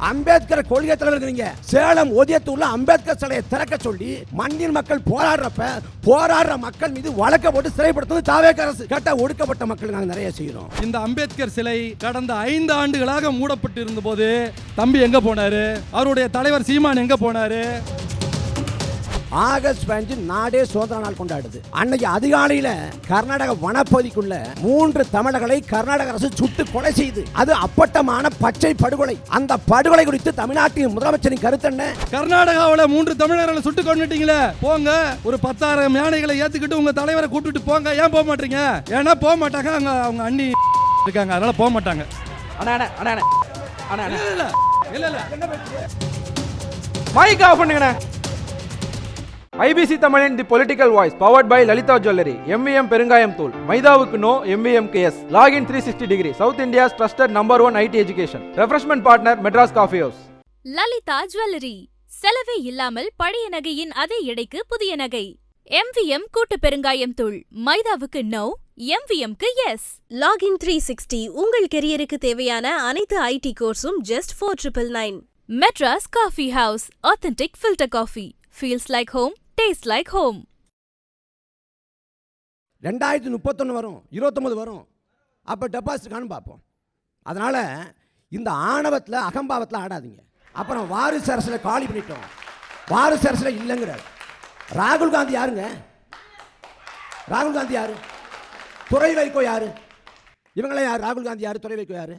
அம்பேத்கர் கொள்கை தலைவர் இருக்கிறீங்க. சேலம் ஓதியத்தூர்ல அம்பேத்கர் சிலையை திறக்க சொல்லி மண்ணின் மக்கள் போராடுற மக்கள் மீது வழக்க போட்டு சிறைப்படுத்துவது தாவேக அரசு. கேட்டா ஒடுக்கப்பட்ட மக்கள் நாங்கள் நிறைய செய்யறோம். இந்த அம்பேத்கர் சிலை கடந்த 5 ஆண்டுகளாக மூடப்பட்டு இருந்த போது தம்பி எங்க போனாரு? அவருடைய தலைவர் சீமான் எங்க போனாரு? ஆகஸ்ட் 15 நாடே சுதந்திர நாள் கொண்டாடுது. அன்னைக்கு அதிகாலையில கர்நாடக வனப்பகுதிக்குள்ள 3 தமிழர்களை கர்நாடக அரசு சுட்டு கொலை செய்து அது அப்பட்டமான பச்சை படுகொலை. அந்த படுகொலை குறித்து தமிழ்நாட்டின் முதலமைச்சரின் கருத்து என்ன? கர்நாடகாவில் 3 தமிழர்களை சுட்டு கொண்டுட்டீங்களே, போங்க ஒரு 10,000 யானைகளை ஏத்துக்கிட்டு உங்க தலைவரை கூட்டிட்டு போங்க. ஏன் போக மாட்டீங்க? ஏன்னா போக மாட்டாங்க, அவங்க அண்ணி இருக்காங்க, அதனால போக மாட்டாங்க. மைக் ஆஃப் பண்ணுங்கண்ணே. ஐபிசி தமிழின் the political voice powered by Lalitha jewellery. MVM பெருங்காயம் தூள். மைதாவுக்கு no, MVMKS. Login 360 degree. South India's trusted number 1 IT education. Refreshment partner Madras coffee house. Lalitha jewellery. செலவே இல்லாமல் பழைய நகையின் அதே எடைக்கு புதிய நகை. MVM கூட்டு பெருங்காயம் தூள். மைதாவுக்கு நோ, MVMக்கு எஸ். லாகின் 360. உங்கள் கெரியருக்கு தேவையான அனைத்து IT கோர்ஸும் just 4999. Madras coffee house. Authentic filter coffee. Feels like home, tastes like home. 2031 வரும், 29 வரும். அப்ப டெபாசிட் காணும் பார்ப்போம். அதனால இந்த ஆணவத்தில் அகம்பாவத்தில் ஆடாதீங்க. அப்புறம் வாரிசு அரசில் காலி பண்ணிட்டோம், வாரிசு அரசில் இல்லைங்கிறார். ராகுல் காந்தி யாருங்க? ராகுல் காந்தி யாரு? துறை வைகோ யாரு? இவங்களே யார்? ராகுல் காந்தி யாரு? துறை வைகோ யாரு?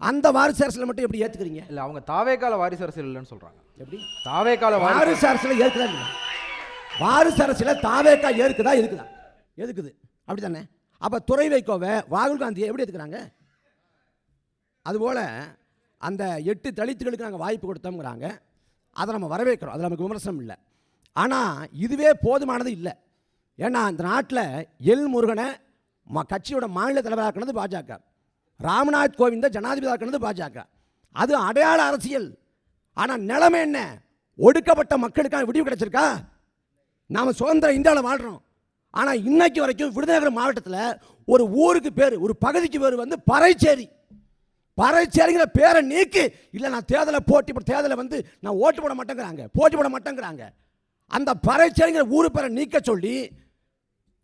அந்த வாரிசு அரசியல் மட்டும் எப்படி ஏத்துக்கிறீங்க? இல்ல, அவங்க தாவேகால வாரிசு அரசியல் இல்லைன்னு சொல்றாங்க. எப்படி தாவேகால வாரிசு அரசியல் ஏற்குதா இல்லையா? வாரிசு அரசியல் தாவேகா ஏற்குதா? இருக்குதா? எதுக்குது? அப்படித்தானே? அப்ப துறை வைகோவை ராகுல் காந்தியை எப்படி ஏத்துக்கிறாங்க? அதுபோல அந்த 8 தலித்துகளுக்கு நாங்கள் வாய்ப்பு கொடுத்தோம்ங்கிறாங்க. அதை நம்ம வரவேற்கிறோம், அதில் நமக்கு விமர்சனம் இல்லை. ஆனால் இதுவே போதுமானது இல்லை. ஏன்னா இந்த நாட்டில் எல் முருகனை கட்சியோட மாநில தலைவராக்கினது பாஜக, ராம்நாத் கோவிந்த ஜனாதிபதியாக்கினது பாஜக. அது அடையாள அரசியல். ஆனால் நிலைமை என்ன? ஒடுக்கப்பட்ட மக்களுக்கான விடிவு கிடைச்சிருக்கா? நாம் சுதந்திர இந்தியாவில் வாழ்கிறோம். ஆனால் இன்னைக்கு வரைக்கும் விருதுநகர் மாவட்டத்தில் ஒரு ஊருக்கு பேர், ஒரு பகுதிக்கு பேர் வந்து பறைச்சேரி. பறைச்சேரிங்கிற பேரை நீக்கி இல்லை நான் தேர்தலை வந்து நான் ஓட்டு போட மாட்டேங்கிறாங்க, போட்டி போட மாட்டேங்கிறாங்க. அந்த பறைச்சேரிங்கிற ஊரு பேரை நீக்க சொல்லி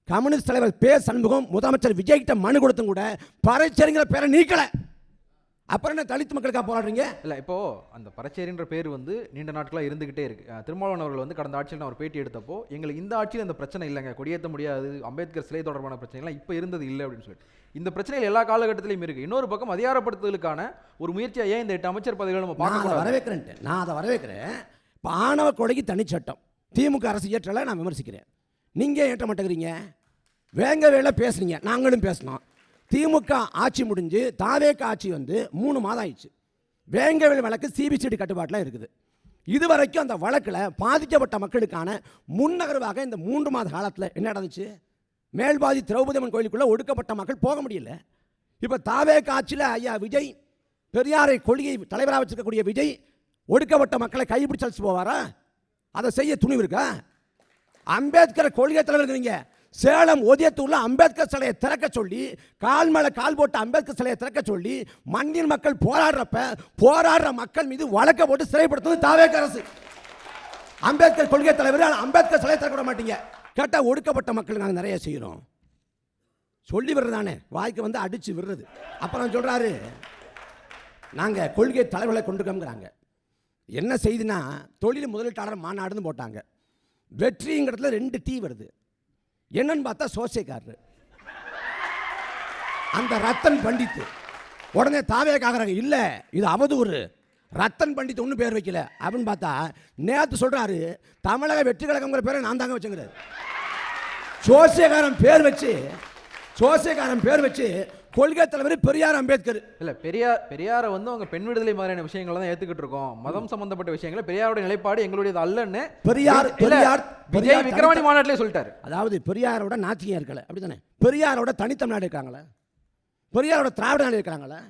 கம்யூனிஸ்ட் தலைவர் பே. சண்முகம் முதலமைச்சர் விஜய் கிட்ட மனு கொடுத்தும் கூட பறைச்சேரிங்கிற பேரை நீக்கல. அப்புறம் என்ன தலித் மக்களுக்காக போராடுறீங்க? இல்லை, இப்போ அந்த பறைச்சேரின்ற பேர் வந்து நீண்ட நாட்களாக இருந்துகிட்டே இருக்கு. திருமாவளவன் அவர்கள் வந்து கடந்த ஆட்சியில் அவர் பேட்டி எடுத்தப்போ எங்களுக்கு இந்த ஆட்சியில் அந்த பிரச்சனை இல்லைங்க, கொடியேற்ற முடியாது, அம்பேத்கர் சிலை தொடர்பான பிரச்சனைலாம் இப்போ இருந்தது இல்லை அப்படின்னு சொல்லிட்டு இந்த பிரச்சனைகள் எல்லா காலகட்டத்திலையும் இருக்கு. இன்னொரு பக்கம் அதிகாரப்படுத்துதலுக்கான ஒரு முயற்சியாக ஏன் இந்த 8 அமைச்சர் பதவிகளை நம்ம பார்க்க வரவேற்கிறேன். நான் அதை வரவேற்கிறேன். இப்போ ஆணவ கொலைக்கு தனிச்சட்டம் திமுக அரசு ஏற்றலை நான் விமர்சிக்கிறேன். நீங்கள் ஏற்ற மாட்டேங்கிறீங்க, வேங்க வேலை பேசுறீங்க, நாங்களும் பேசணும். திமுக ஆட்சி முடிஞ்சு தாவேக ஆட்சி வந்து 3 மாதம் ஆயிடுச்சு. வேங்கவேல் வழக்கு சிபிசிடி கட்டுப்பாட்டில் இருக்குது. இதுவரைக்கும் அந்த வழக்கில் பாதிக்கப்பட்ட மக்களுக்கான முன்னகர்வாக இந்த 3 மாத காலத்தில் என்ன நடந்துச்சு? மேல்பாதி திரௌபதி அம்மன் கோயிலுக்குள்ளே ஒடுக்கப்பட்ட மக்கள் போக முடியல. இப்போ தாவேக ஆட்சியில் ஐயா விஜய், பெரியாரை கொள்கை தலைவராக வச்சிருக்கக்கூடிய விஜய் ஒடுக்கப்பட்ட மக்களை கைப்பிடிச்சு அழைச்சி போவாரா? அதை செய்ய துணிவு இருக்கா? அம்பேத்கர் கொள்கை தலைவர் இருக்கிறீங்க. சேலம் ஓதியத்தூர்ல அம்பேத்கர் சிலையை திறக்க சொல்லி கால் மேல கால் போட்டு அம்பேத்கர் சிலையை திறக்க சொல்லி மண்ணின் மக்கள் போராடுற மக்கள் மீது வழக்க போட்டு சிறைப்படுத்துவது தாவேக அரசு. அம்பேத்கர் கொள்கை தலைவர், அம்பேத்கர் சிலையை திறக்க விட மாட்டீங்க. கேட்டா ஒடுக்கப்பட்ட மக்கள் நாங்கள் நிறைய செய்யறோம் சொல்லி விடுறதானே, வாய்க்கு வந்து அடிச்சு விடுறது. அப்புறம் சொல்றாரு நாங்க கொள்கை தலைவர்களை கொண்டுக்கோங்கிறாங்க. என்ன செய்தினா தொழில் முதலீட்டாளர் மாநாடுன்னு போட்டாங்க. வெற்றிங்கிறதுல 2 T வருது. என்னன்னு பார்த்தா சோசியக்காரர் அந்த ரத்தன் பண்டித். உடனே தாவேக்காக இல்லை இது அவதூறு, ரத்தன் பண்டித் ஒன்றும் பேர் வைக்கல அப்படின்னு பார்த்தா நேற்று சொல்றாரு தமிழக வெற்றி கழகங்கிற பேரை நான் தாங்க வச்சுங்கிறாரு. சோசியக்காரன் பேர் வச்சு கொள்கை தலைவர் பெரியார் அம்பேத்கர். இல்ல, பெரியாரை வந்து அவங்க பெண் விடுதலை மாதிரியான விஷயங்களை தான் ஏத்துக்கிட்டு இருக்கோம். மதம் சம்பந்தப்பட்ட விஷயங்களை பெரியாரோட நிலைப்பாடு எங்களுடையது அல்லன்னு பெரியார் விக்கிரவாணி மாநாட்டிலே சொல்லிட்டாரு. அதாவது பெரியாரோட நாத்திகம் இருக்கல, அப்படித்தானே? பெரியாரோட தனித்தமிழ்நாடு இருக்காங்களா? பெரியாரோட திராவிட நாடு இருக்காங்களா?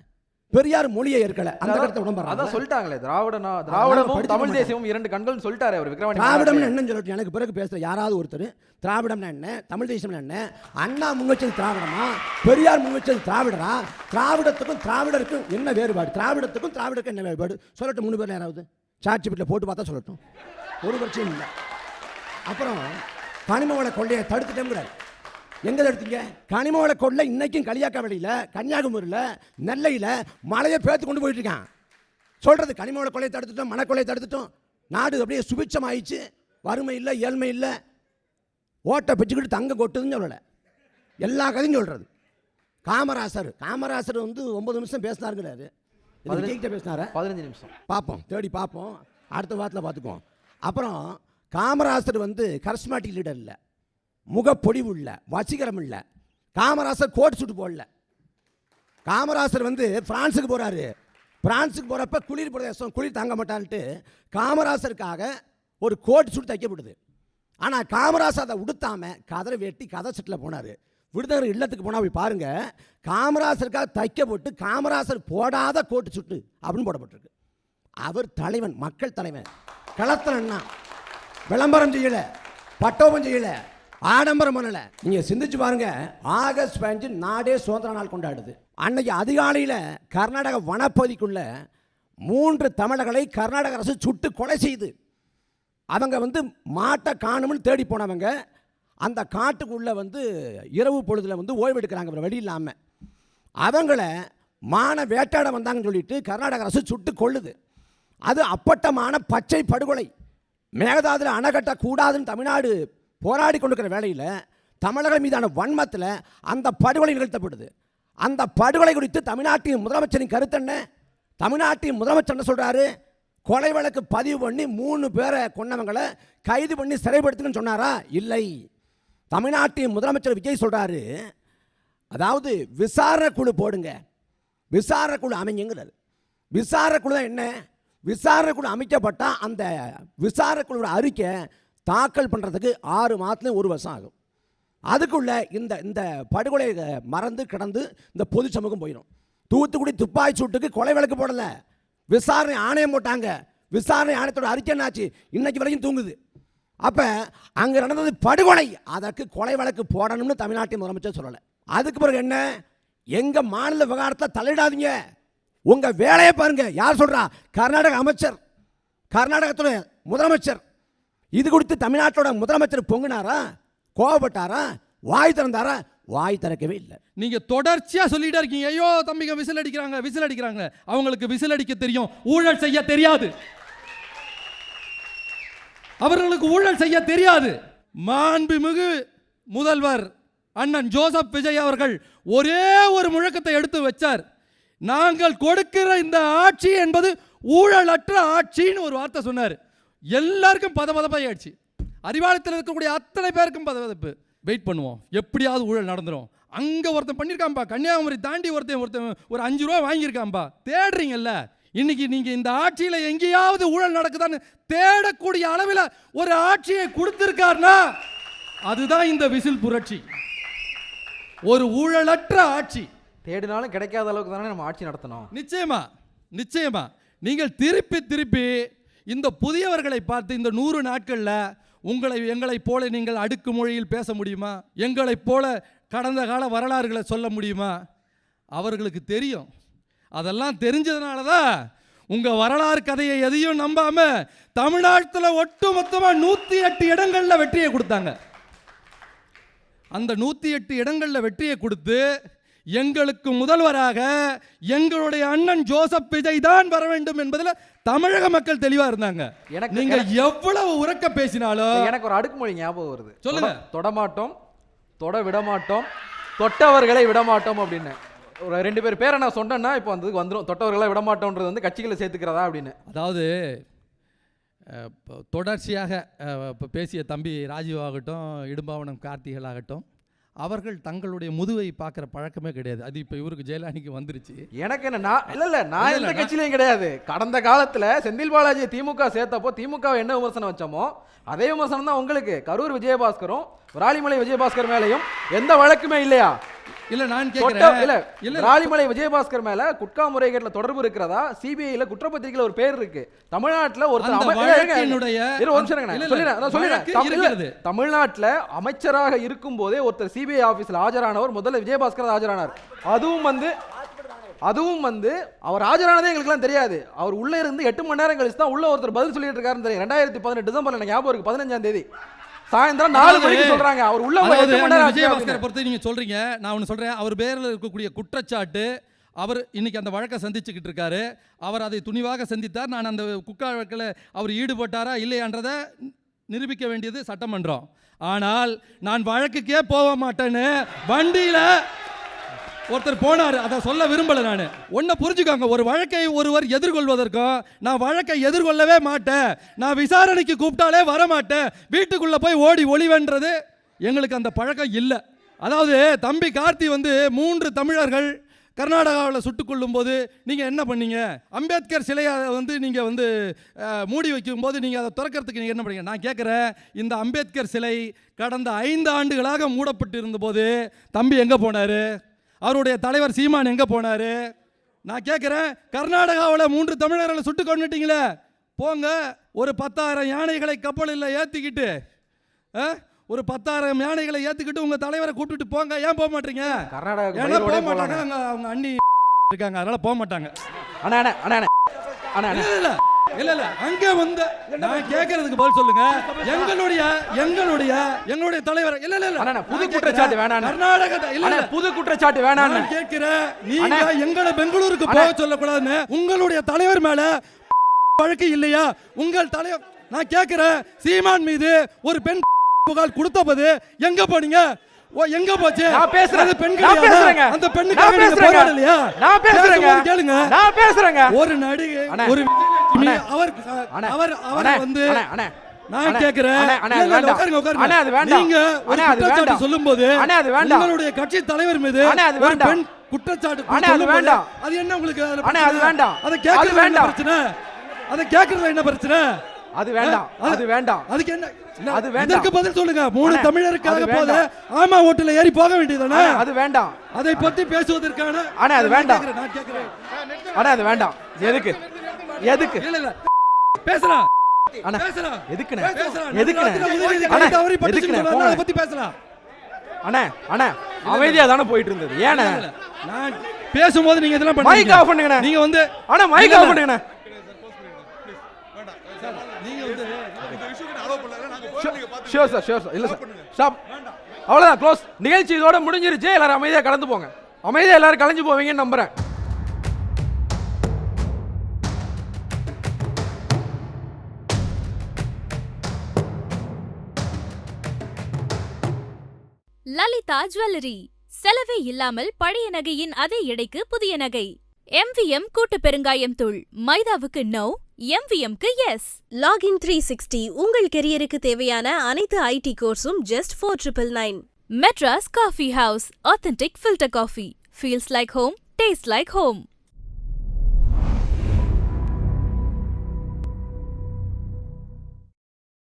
பெரியார் மொழியை ஏற்கல, அந்த கருத்தை அதான் உடம்பு சொல்லிட்டாங்களே, திராவிடமும் படிக்க தமிழ் மாட்டாங்க. தேசியமும் 2 கண்கள் சொல்லிட்டாரு அவர் விக்ரவாணி திராவிடம்னு என்னன்னு சொல்லட்டும். எனக்கு பிறகு பேசுற யாராவது ஒருத்தர் திராவிடம்னா என்ன, தமிழ் தேசம்னா என்ன, அண்ணா முன்வச்சது திராவிடமா, பெரியார் முன்வச்சது திராவிடரா, திராவிடத்துக்கும் திராவிடருக்கும் என்ன வேறுபாடு, திராவிடத்துக்கும் திராவிடருக்கும் என்ன வேறுபாடு சொல்லட்டும். 3 பேர் யாராவது சாட்சி பெட்டில் போட்டு பார்த்தா சொல்லட்டும். ஒரு பிரச்சனையும் இல்லை. அப்புறம் கனிமவள கொள்ளையை தடுத்துட்டேங்கிறார். எங்க தடுத்தீங்க? கனிமவள கொள்ளை இன்னைக்கும் களியாக்காவடியில், கன்னியாகுமரியில், நெல்லையில் மலையை பேத்து கொண்டு போயிட்டு இருக்கான். சொல்றது கனிமவள கொள்ளையை தடுத்துட்டோம், மனக்கொள்ளையை தடுத்துட்டோம், நாடு அப்படியே சுபிட்சம் ஆயிடுச்சு, வறுமை இல்லை, ஏழ்மை இல்லை, ஓட்டை பிச்சுக்கிட்டு தங்க கொட்டுதுன்னு சொல்லலை, எல்லா கதையும் சொல்றது. காமராசர் வந்து 9 நிமிஷம் பேசினாருங்கிறாரு. விஜய்கிட்ட பேசினாரா? 15 நிமிஷம். பார்ப்போம், தேடி பார்ப்போம், அடுத்த வாரத்தில் பார்த்துக்குவோம். அப்புறம் காமராசர் வந்து கரிஸ்மாட்டிக் லீடர் இல்லை, முகப்பொடிவு இல்லை, வசீகரம் இல்லை. காமராசர் கோட் சூட்டு போடல. காமராசர் வந்து பிரான்ஸுக்கு போகிறாரு. பிரான்ஸுக்கு போகிறப்ப குளிர் பிரதேசம், குளிர் தாங்க மாட்டான்ட்டு காமராசருக்காக ஒரு கோட் சூட்டு தைக்கப்படுது. ஆனால் காமராசர் அதை உடுத்தாம கதரை வெட்டி கதை செட்டில் போனார். விடுதலை இல்லத்துக்கு போனால் போய் பாருங்க, காமராசருக்காக தைக்க போட்டு காமராசர் போடாத கோட்டு சுட்டு அப்படின்னு போடப்பட்டிருக்கு. அவர் தலைவன், மக்கள் தலைவன், களத்தில் என்ன விளம்பரம் செய்யலை, பட்டோபம் செய்யலை, ஆடம்பரம் பண்ணலை. நீங்கள் சிந்திச்சு பாருங்க, ஆகஸ்ட் 15 நாடே சுதந்திர நாள் கொண்டாடுது. அன்னைக்கு அதிகாலையில் கர்நாடக வனப்பகுதிக்குள்ள 3 தமிழர்களை கர்நாடக அரசு சுட்டு கொலை செய்து, அவங்க வந்து மாட்டை காணும்னு தேடி போனவங்க அந்த காட்டுக்குள்ளே வந்து இரவு பொழுதில் வந்து ஓய்வு எடுக்கிறாங்க வழி இல்லாமல். அவங்கள மான வேட்டாட வந்தாங்கன்னு சொல்லிட்டு கர்நாடக அரசு சுட்டு கொள்ளுது. அது அப்பட்டமான பச்சை படுகொலை. மேகதாதுல அணை கட்டக்கூடாதுன்னு தமிழ்நாடு போராடி கொண்டிருக்கிற வேளையில் தமிழர்கள் மீதான வன்மத்தில் அந்த படுகொலை நிகழ்த்தப்படுது. அந்த படுகொலை குறித்து தமிழ்நாட்டின் முதலமைச்சரின் கருத்து என்ன? தமிழ்நாட்டின் முதலமைச்சர் என்ன சொல்கிறாரு? கொலை வழக்கு பதிவு பண்ணி 3 பேரை கொன்னவங்களை கைது பண்ணி சிறைப்படுத்துங்கன்னு சொன்னாரா? இல்லை. தமிழ்நாட்டின் முதலமைச்சர் விஜய் சொல்கிறாரு, அதாவது விசாரணை குழு போடுங்க, விசாரணை குழு அமைங்கிறார். விசாரணை குழு தான் என்ன? விசாரணை குழு அமைக்கப்பட்டால் அந்த விசாரணை குழுவோட அறிக்கை தாக்கல் பண்ணுறதுக்கு 6 மாதத்துலேயும் 1 வருஷம் ஆகும். அதுக்குள்ள இந்த படுகொலை மறந்து கிடந்து இந்த பொது சமூகம் போயிடும். தூத்துக்குடி துப்பாக்கி சூட்டுக்கு கொலை வழக்கு போடலை, விசாரணை ஆணையம் போட்டாங்க. விசாரணை ஆணையத்தோட அறிக்கை என்னாச்சு? இன்னைக்கு வரைக்கும் தூங்குது. அப்போ அங்கே நடந்தது படுகொலை, அதற்கு கொலை வழக்கு போடணும்னு தமிழ்நாட்டின் முதலமைச்சர் சொல்லலை. அதுக்கு பிறகு என்ன? எங்கள் மாநில விவகாரத்தை தலையிடாதீங்க, உங்கள் வேலையை பாருங்க. யார் சொல்கிறா? கர்நாடக அமைச்சர், கர்நாடகத்தோட முதலமைச்சர். இது குறித்து தமிழ்நாட்டோட முதலமைச்சர் பொங்குனாரா? கோவப்பட்டாரா? வாய் திறந்தாரா? வாய் திறக்கவே இல்லை. நீங்க தொடர்ச்சியா சொல்லிட்டே இருக்கீங்க, ஐயோ தம்பிங்க விசில் அடிக்கிறாங்க. அவங்களுக்கு விசில் அடிக்க தெரியும், ஊழல் செய்ய தெரியாது. அவர்களுக்கு ஊழல் செய்ய தெரியாது. மாண்புமிகு முதல்வர் அண்ணன் ஜோசப் விஜய் அவர்கள் ஒரே ஒரு முழக்கத்தை எடுத்து வச்சார். நாங்கள் கொடுக்கிற இந்த ஆட்சி என்பது ஊழலற்ற ஆட்சின்னு ஒரு வார்த்தை சொன்னார். எல்லாருக்கும் பதபதப்பாயிடுச்சு. அறிவாலயத்தில் இருக்கக்கூடிய அத்தனை பேருக்கும் பதபதப்பு. வெயிட் பண்ணுவோம், எப்படியாவது ஊழல் நடந்துடும். அங்கே ஒருத்தன் பண்ணியிருக்காம்பா, கன்னியாகுமரி தாண்டி ஒருத்தன் ஒரு 5 ரூபா வாங்கியிருக்காம்பா. தேடுறீங்கல்ல, இன்னைக்கு நீங்கள் இந்த ஆட்சியில் எங்கேயாவது ஊழல் நடக்குதான்னு தேடக்கூடிய அளவில் ஒரு ஆட்சியை கொடுத்துருக்காருனா அதுதான் இந்த விசில் புரட்சி. ஒரு ஊழலற்ற ஆட்சி. தேடினாலும் கிடைக்காத அளவுக்கு தானே நம்ம ஆட்சி நடத்தணும். நிச்சயமா நீங்கள் திருப்பி இந்த புதியவர்களை பார்த்து இந்த 100 நாட்களில் எங்களைப் போல நீங்கள் அடுக்கு மொழியில் பேச முடியுமா? எங்களைப் போல கடந்த கால வரலாறுகளை சொல்ல முடியுமா? அவர்களுக்கு தெரியும். அதெல்லாம் தெரிஞ்சதுனால தான் உங்கள் வரலாறு கதையை எதையும் நம்பாம தமிழ்நாட்டில் ஒட்டுமொத்தமாக 108 இடங்களில் வெற்றியை கொடுத்தாங்க. அந்த 108 இடங்களில் வெற்றியை கொடுத்து எங்களுக்கு முதல்வராக எங்களுடைய அண்ணன் ஜோசப் விஜய் தான் வர வேண்டும் என்பதில் தமிழக மக்கள் தெளிவா இருந்தாங்க. நீங்க எவ்வளவு உரக்க பேசினாலும் எனக்கு ஒரு அடுக்குமொழி ஞாபகம் வருது. சொல்லுங்க. தொடமாட்டோம், தொட விடமாட்டோம், தொட்டவர்களை விடமாட்டோம் அப்படின்னு ஒரு 2 பேர் பேரை நான் சொன்னேன்னா இப்போ வந்துடும். தொட்டவர்களை விடமாட்டோன்றது வந்து கட்சிகளை சேர்த்துக்கிறதா அப்படின்னு. அதாவது தொடர்ச்சியாக பேசிய தம்பி ராஜீவ் ஆகட்டும், இடும்பாவனம் கார்த்திகள் ஆகட்டும், அவர்கள் தங்களுடைய முதுவை பார்க்குற பழக்கமே கிடையாது. அது இப்போ இவருக்கு ஜெயலலிதாவுக்கு வந்துருச்சு. எனக்கு என்ன, நான் எந்த கட்சியிலையும் கிடையாது. கடந்த காலத்தில் செந்தில் பாலாஜி திமுக சேர்த்தப்போ திமுக என்ன விமர்சனம் வச்சோமோ அதே விமர்சனம் தான் உங்களுக்கு. கரூர் விஜயபாஸ்கரும் விராலிமலை விஜயபாஸ்கர் மேலேயும் எந்த வழக்குமே இல்லையா? இல்ல நான் இல்ல கேக்குறேன் இல்ல ராலிமலை விஜயபாஸ்கர் மேல குட்கா முறைகேட்ல தொடர்பு இருக்கிறதா சிபிஐல குற்றப்பத்திரிகையில ஒரு பேர் இருக்கு. தமிழ்நாட்டுல தமிழ்நாட்டுல அமைச்சராக இருக்கும் போதே ஒருத்தர் சிபிஐ ஆபீஸ்ல ஆஜரானவர் முதல்ல விஜயபாஸ்கர் ஆஜரானார். அதுவும் வந்து அவர் ஆஜரானதே எங்களுக்கு எல்லாம் தெரியாது. அவர் உள்ள இருந்து 8 மணி நேரம் கழிச்சு தான் உள்ள ஒருத்தர் பதில் சொல்லிட்டு இருக்காருன்னு தெரியும். 2018 டிசம்பர்ல எனக்கு ஞாபகம் இருக்கு, 15ஆம் தேதி சாயந்தரம் 4 மணிக்கு சொல்றாங்க. அவர் உள்ள விஜயபாஸ்கரை பொறுத்து நீங்க சொல்றீங்க. நான் ஒன்னு சொல்றேன், அவர் பேர்ல இருக்கக்கூடிய குற்றச்சாட்டு அவர் இன்னைக்கு அந்த வழக்கை சந்திச்சுக்கிட்டு இருக்காரு. அவர் அதை துணிவாக சந்தித்தார். நான் அந்த குக்கா வழக்கில் அவர் ஈடுபட்டாரா இல்லையான்றதை நிரூபிக்க வேண்டியது சட்டமன்றம். ஆனால் நான் வழக்குக்கே போக மாட்டேன்னு வண்டியில ஒருத்தர் போனார். அதை சொல்ல விரும்பல. நான் ஒன்றை புரிஞ்சுக்கோங்க, ஒரு வழக்கை ஒருவர் எதிர்கொள்வதற்கும் நான் வழக்கை எதிர்கொள்ளவே மாட்டேன், நான் விசாரணைக்கு கூப்பிட்டாலே வரமாட்டேன், வீட்டுக்குள்ளே போய் ஓடி ஒளிவென்றது எங்களுக்கு அந்த பழக்கம் இல்லை. அதாவது தம்பி கார்த்தி வந்து 3 தமிழர்கள் கர்நாடகாவில் சுட்டுக் கொள்ளும் போது நீங்கள் என்ன பண்ணீங்க? அம்பேத்கர் சிலையை வந்து நீங்கள் வந்து மூடி வைக்கும்போது நீங்கள் அதை திறக்கிறதுக்கு நீங்கள் என்ன பண்ணீங்க? நான் கேட்குறேன், இந்த அம்பேத்கர் சிலை கடந்த 5 ஆண்டுகளாக மூடப்பட்டு இருந்தபோது தம்பி எங்கே போனார்? அவருடைய தலைவர் சீமான் எங்கே போனார்? நான் கேட்குறேன், கர்நாடகாவில் 3 தமிழர்களை சுட்டு கொண்டுட்டீங்களே, போங்க ஒரு 10,000 யானைகளை கப்பலில் ஏற்றிக்கிட்டு ஒரு 10,000 யானைகளை ஏற்றுக்கிட்டு உங்கள் தலைவரை கூப்பிட்டுட்டு போங்க. ஏன் போக மாட்டீங்க? ஏன்னா போக மாட்டாங்க, அவங்க அண்ணி இருக்காங்க, அதனால போக மாட்டாங்க. இல்ல அங்க வந்து நான் கேக்குறதுக்கு பதில் சொல்லுங்க. எங்களுடைய தலைவர் இல்ல புது குற்றச்சாட்டு வேணாம். கர்நாடக இல்ல புது குற்றச்சாட்டு வேணாம். நான் கேக்குறேன், நீங்க எங்களை பெங்களூருக்கு போக சொல்லக்கூடாதுன்னு உங்களுடைய தலைவர் மேல வழக்கு இல்லையா? உங்கள் தலைவர் நான் கேக்குறேன், சீமான் மீது ஒரு பெண் புகார் கொடுத்தபோது எங்க போனீங்க? எங்க போச்சு? நான் பேசுறேன், பெண்கள் பேசுறேங்க, அந்த பெண்ணுக்காக நீங்க போராடலையா? நான் பேசுறேங்க, கேளுங்க, நான் பேசுறேங்க. ஒரு நடிகை ஒரு அவர் வந்து நான் கேக்குறேன், நீங்க ஒரு குற்றச்சாட்டு சொல்லும்போது உங்களுடைய கட்சி தலைவர் மீது ஒரு பெண் குற்றச்சாட்டு அது என்ன உங்களுக்கு? அது வேண்டாம். அதை கேக்குறது என்ன பிரச்சனை? அதை கேக்குறது என்ன பிரச்சனை? அது வேண்டாம், அது வேண்டாம். அதுக்கு என்ன? அது வேண்டாம். இதற்கு பதில் சொல்லுங்க. 3 தமிழருக்காக போத ஆமா ஓட்டுல ஏறி போக வேண்டியதானே? அது வேண்டாம். அதை பத்தி பேசுவதற்கான அது வேண்டாம். நான் கேக்குறேன், அது வேண்டாம். எதுக்கு இல்ல பேசலாம் பேசலாம். எதுக்குனே? அதை பத்தி பேசலாம். அமைதியா தானே போயிட்டு இருந்தது. ஏனே நான் பேசும்போது நீங்க இதெல்லாம் பண்ணுங்க. மைக் ஆஃப் பண்ணுங்க. நீங்க வந்து மைக் ஆஃப் பண்ணுங்க. Sure sir, sure sir. இல்ல சார், ஸ்டாப். அவ்வளவுதான், க்ளோஸ். நிகழ்ச்சி இதோட முடிஞ்சிருச்சு. எல்லாரும் அமைதியா கடந்து போங்க. அமைதியா எல்லாரும் கலைஞ்சு போவீங்கன்னு நம்புறேன். லலிதா ஜுவல்லரி, செலவே இல்லாமல் பழைய நகையின் அதே எடைக்கு புதிய நகை. MVM கூட்டு பெருங்காயம் தூள். மைதாவுக்கு நோ, MVMக்கு எஸ். லாகின் 360 உங்கள் கெரியருக்கு தேவையான அனைத்து IT கோர்ஸும் just 4999. Madras coffee house, authentic filter coffee. Feels like home, tastes like home.